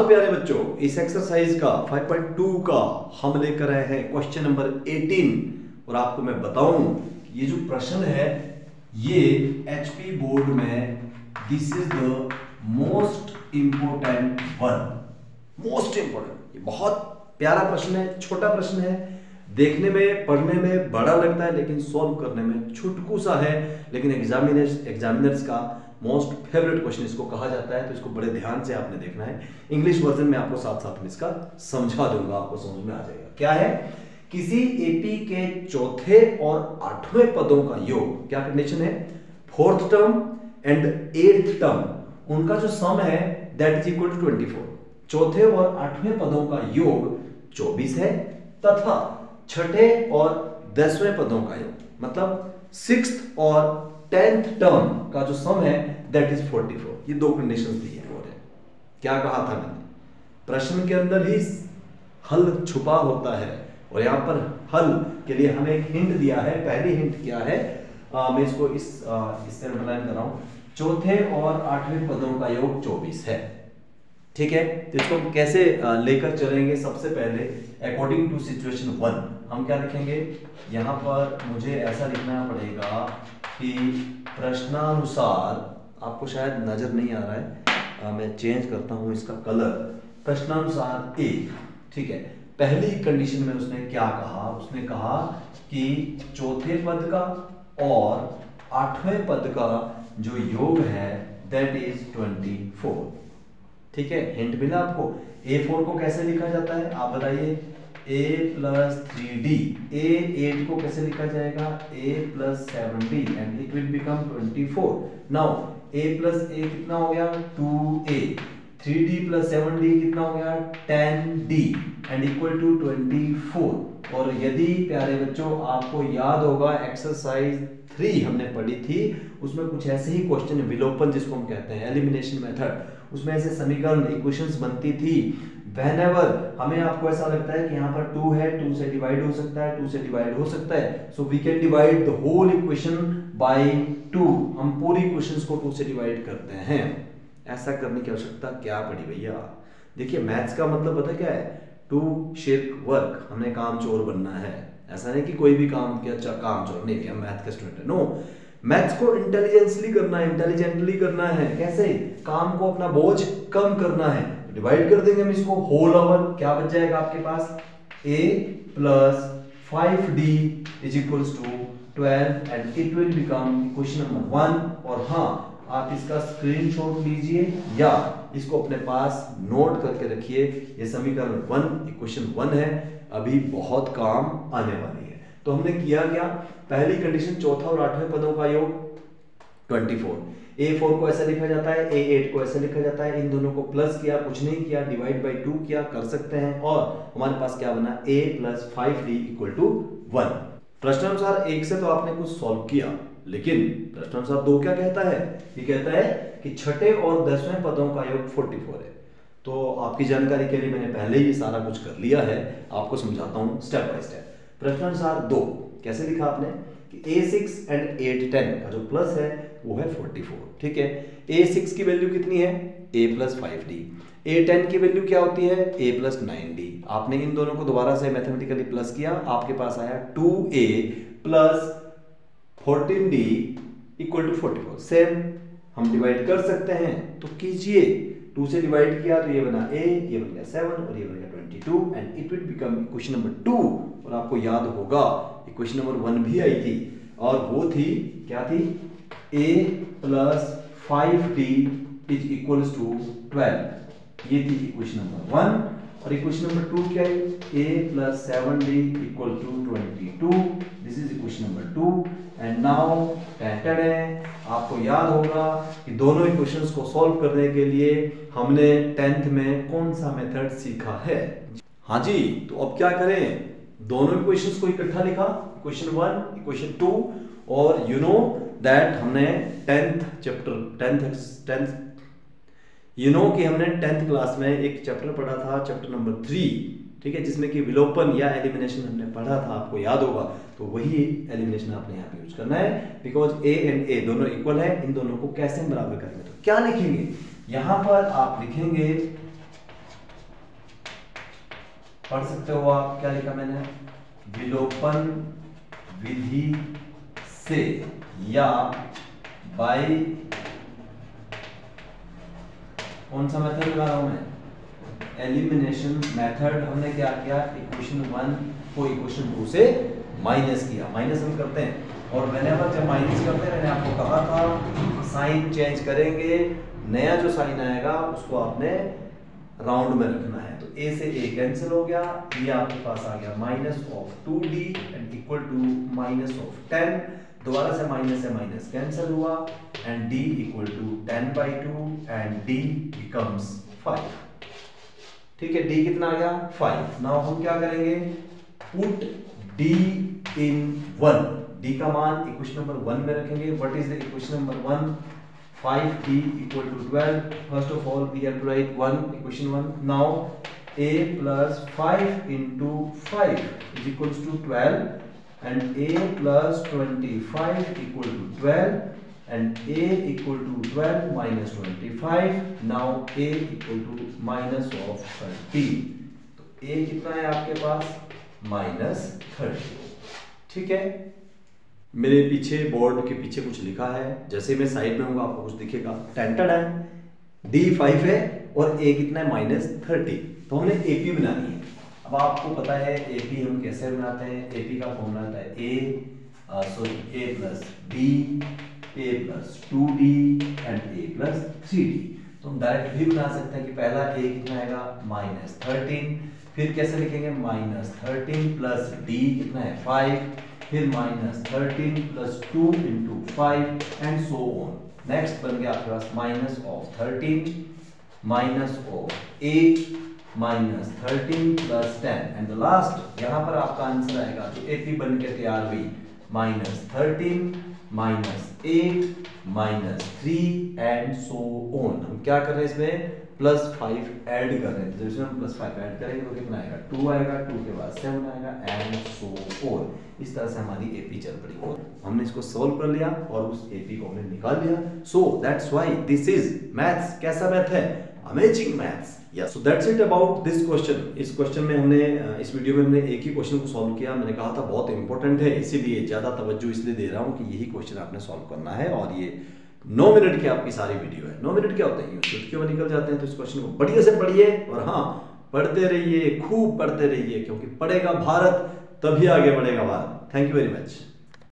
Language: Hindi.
तो प्यारे बच्चों, इस एक्सरसाइज का 5.2 का हम लेकर आए हैं क्वेश्चन नंबर 18 और आपको मैं बताऊं ये जो प्रश्न है ये एचपी बोर्ड में this is the most important one. Most important, ये बहुत प्यारा प्रश्न है, छोटा प्रश्न है, देखने में पढ़ने में बड़ा लगता है लेकिन सॉल्व करने में छुटकू सा है, लेकिन एग्जामिनर्स का मोस्ट फेवरेट क्वेश्चन इसको कहा जाता है। तो इसको बड़े ध्यान से आपने देखना है। इंग्लिश वर्जन में आपको साथ साथ में इसका समझा दूंगा, आपको समझ में आ जाएगा। क्या है, किसी एपी के चौथे और आठवें पदों का योग, क्या कंडीशन है, fourth term and eighth term, उनका जो सम है दैट इज इक्वल टू 24। चौथे और आठवें पदों का योग 24 है तथा छठे और 10वें पदों का योग मतलब 6th और 10th टर्म का जो सम है दैट इज 44। ये दो कंडीशंस दी है। क्या कहा था मैंने, प्रश्न के अंदर ही हल छुपा होता है और यहां पर हल के लिए हमें एक हिंट दिया है। पहली हिंट क्या है, मैं इसको इस तरह अंडरलाइन कर रहा हूं, चौथे और आठवें पदों का योग 24 है। ठीक है, तो इसको हम कैसे लेकर चलेंगे। सबसे पहले अकॉर्डिंग टू सिचुएशन 1 हम क्या लिखेंगे, यहां पर मुझे ऐसा लिखना पड़ेगा कि प्रश्नानुसार, आपको शायद नजर नहीं आ रहा है, मैं चेंज करता हूं इसका कलर, प्रश्नानुसार ए। ठीक है, पहली कंडीशन में उसने क्या कहा, उसने कहा कि चौथे पद का और आठवें पद का जो योग है दैट इज 24। ठीक है, हिंट मिला आपको। A4 को कैसे लिखा जाता है आप बताइए, A + 3D। A8 को कैसे लिखा जाएगा, A + 7D and it will become 24। Now A + A कितना हो गया, 2A। 3D + 7D कितना हो गया, 10D एंड इक्वल टू 24। और यदि प्यारे बच्चों आपको याद होगा एक्सरसाइज 3 हमने पढ़ी थी, उसमें कुछ ऐसे ही क्वेश्चन, विलोपन जिसको हम कहते हैं, एलिमिनेशन मेथड, उसमें ऐसे समीकरण इक्वेशंस बनती थी। व्हेनेवर हमें आपको ऐसा लगता है कि यहाँ पर 2 है, 2 से डिवाइड हो सकता है, 2 से डिवाइड हो सकता है, so we can divide the whole equation by 2। हम पूरी इक्वेशंस को 2 से डिवाइड करते हैं। ऐसा करने की आवश्यकता क्या पड़ी भैया। देखिए मैथ्स का मतलब पता क्या है, टू शेप वर्क, हमने कामचोर बनना है। ऐसा नहीं कि कोई भी काम किया कामचोर नहीं, हम मैथ के स्टूडेंट है, नो। मैथ्स को इंटेलिजेंटली करना है, इंटेलिजेंटली करना है। कैसे, काम को अपना बोझ कम करना है। डिवाइड कर देंगे हम इसको होल ओवर, क्या बच जाएगा आपके पास, a + 5d is equals to 12 and it will become equation number 1। और हाँ, आप इसका स्क्रीनशॉट लीजिए या इसको अपने पास नोट करके रखिए। ये समीकरण 1 इक्वेशन 1 है, अभी बहुत काम आने वाली है। तो हमने किया क्या, पहली कंडीशन चौथा और आठवें पदों का योग 24। A4 को ऐसा लिखा जाता है, A8 को ऐसा लिखा जाता है, इन दोनों को प्लस किया, कुछ नहीं किया, डिवाइड बाय 2 किया, कर सकते हैं। और हमारे पास क्या बना, A + 5D = 1। प्रश्नानुसार 1 से तो आपने कुछ सॉल्व किया, लेकिन प्रश्नानुसार 2 क्या कहता है, ये कहता है कि छठे और 10वें पदों का योग 44 है। तो आपकी जानकारी के लिए मैंने पहले ही सारा कुछ कर लिया है, आपको समझाता हूं स्टेप बाय स्टेप। प्रश्नानुसार 2 कैसे लिखा आपने कि A6 एंड A10 का जो प्लस है वो है 44। ठीक है, A6 की वैल्यू कितनी है, A + 5D। A10 की वैल्यू क्या होती है, A + 9D। आपने इन दोनों को दोबारा से मैथमेटिकली प्लस किया, आपके पास आया 2A + 14D = 44। सेम हम डिवाइड कर सकते हैं, तो कीजिए। 2 से डिवाइड किया तो ये बना A, ये बन गया 7 और ये बन गया 22 and it will become equation number 2। और आपको याद होगा इक्वेशन नंबर 1 भी आई थी और वो थी, क्या थी, A + 5D = 12। ये थी इक्वेशन नंबर 1। और इक्वेशन नंबर 2 क्या है, A + 7D = 22। This is equation number 2 and now आपको याद होगा कि दोनों इक्वेशंस को सॉल्व करने के लिए हमने 10th में कौन सा मेथड सीखा है। हाँ जी, तो अब क्या करें, दोनों इक्वेशंस को इकट्ठा लिखा, इक्वेशन 1 इक्वेशन 2। और यू नो दैट हमने 10th कि हमने 10th क्लास में एक चैप्टर पढ़ा था, चैप्टर नंबर 3, ठीक है, जिसमें कि विलोपन या एलिमिनेशन हमने पढ़ा था, आपको याद होगा। तो वही एलिमिनेशन आपने यहाँ पे यूज करना है, बिकॉज A एंड A दोनों इक्वल है। इन दोनों को कैसे हम बराबर करेंगे, तो क्या लिखेंगे, यहां पर आप लिखेंगे पढ़ सकते हो आप, क्या लिखा मैंने, विलोपन विधि से या बाय, कौन सा मेथड लगा रहा हूं मैं, एलिमिनेशन मेथड। हमने क्या किया, इक्वेशन 1 को इक्वेशन 2 से माइनस किया। माइनस हम करते हैं, और मैंने जब माइनस करते हैं मैंने आपको कहा था साइन चेंज करेंगे, नया जो साइन आएगा उसको आपने राउंड में रखना है। तो a से a कैंसिल हो गया, ये आपके पास आ गया minus of 2d and equal to minus of 10, दोबारा से माइनस कैंसिल हुआ and d equal to 10/2 and d becomes 5। ठीक है, d कितना आ गया, 5। नाउ हम क्या करेंगे, पुट d इन 1, d का मान इक्वेशन नंबर 1 में रखेंगे। What is the equation number 1, 5d equal to 12. First of all we have to write 1, equation 1. Now a plus 5 into 5 is equals to 12 and a plus 25 equal to 12 and a equal to 12 minus 25. Now a equal to minus of 30. तो a कितना है आपके पास, minus 30। ठीक है, मेरे पीछे बोर्ड के पीछे कुछ लिखा है, जैसे मैं साइड में हूँ आपको कुछ दिखेगा, टेंटेड है, d 5 है और a कितना है, -30। तो हमने AP बनानी है। अब आपको पता है AP हम कैसे बनाते हैं, AP का फॉर्मूला होता है a plus b, a plus 2d and a plus 3d। तो हम डायरेक्ट भी बना सकते हैं कि पहला a कितना आएगा, -13, फिर कैसे लिखेंगे, -13 प्लस d कितना है 5, फिर -13 plus 2 into 5 and so on. Next बन गया आपके पास minus of 13 minus of 8 -13 plus 10 and the last, यहाँ पर आपका आंसर आएगा जो AP बन के तैयार हुई, -13 -8 -3 एंड सो ऑन। हम क्या कर रहे हैं इसमें, +5 ऐड कर रहे हैं, तो इसमें हम +5 ऐड करेंगे तो कितना आएगा, 2 आएगा, 2 के बाद 7 आएगा एंड सो ऑन। इस तरह से हमारी AP चल पड़ी और हमने इसको सॉल्व कर लिया और उस AP को हमने निकाल लिया। So that's why this is maths. कैसा मैथ है, amazing maths. Yes, so that's it about this question. इस क्वेश्चन में हमने इस वीडियो में हमने एक ही क्वेश्चन को सॉल्व किया। मैंने कहा था बहुत इंपॉर्टेंट है, इसीलिए ज्यादा तवज्जो इसलिए दे रहा हूँ कि यही क्वेश्चन आपने सॉल्व करना है और ये 9 मिनट की आपकी सारी वीडियो है। 9 मिनट क्या होते हैं, चुटकियों में निकल जाते हैं। तो इस क्वेश्चन को बढ़िया से पढ़िए और हाँ, पढ़ते रहिए, खूब पढ़ते रहिए, क्योंकि पढ़ेगा भारत तभी आगे बढ़ेगा Bharat. Thank you very much.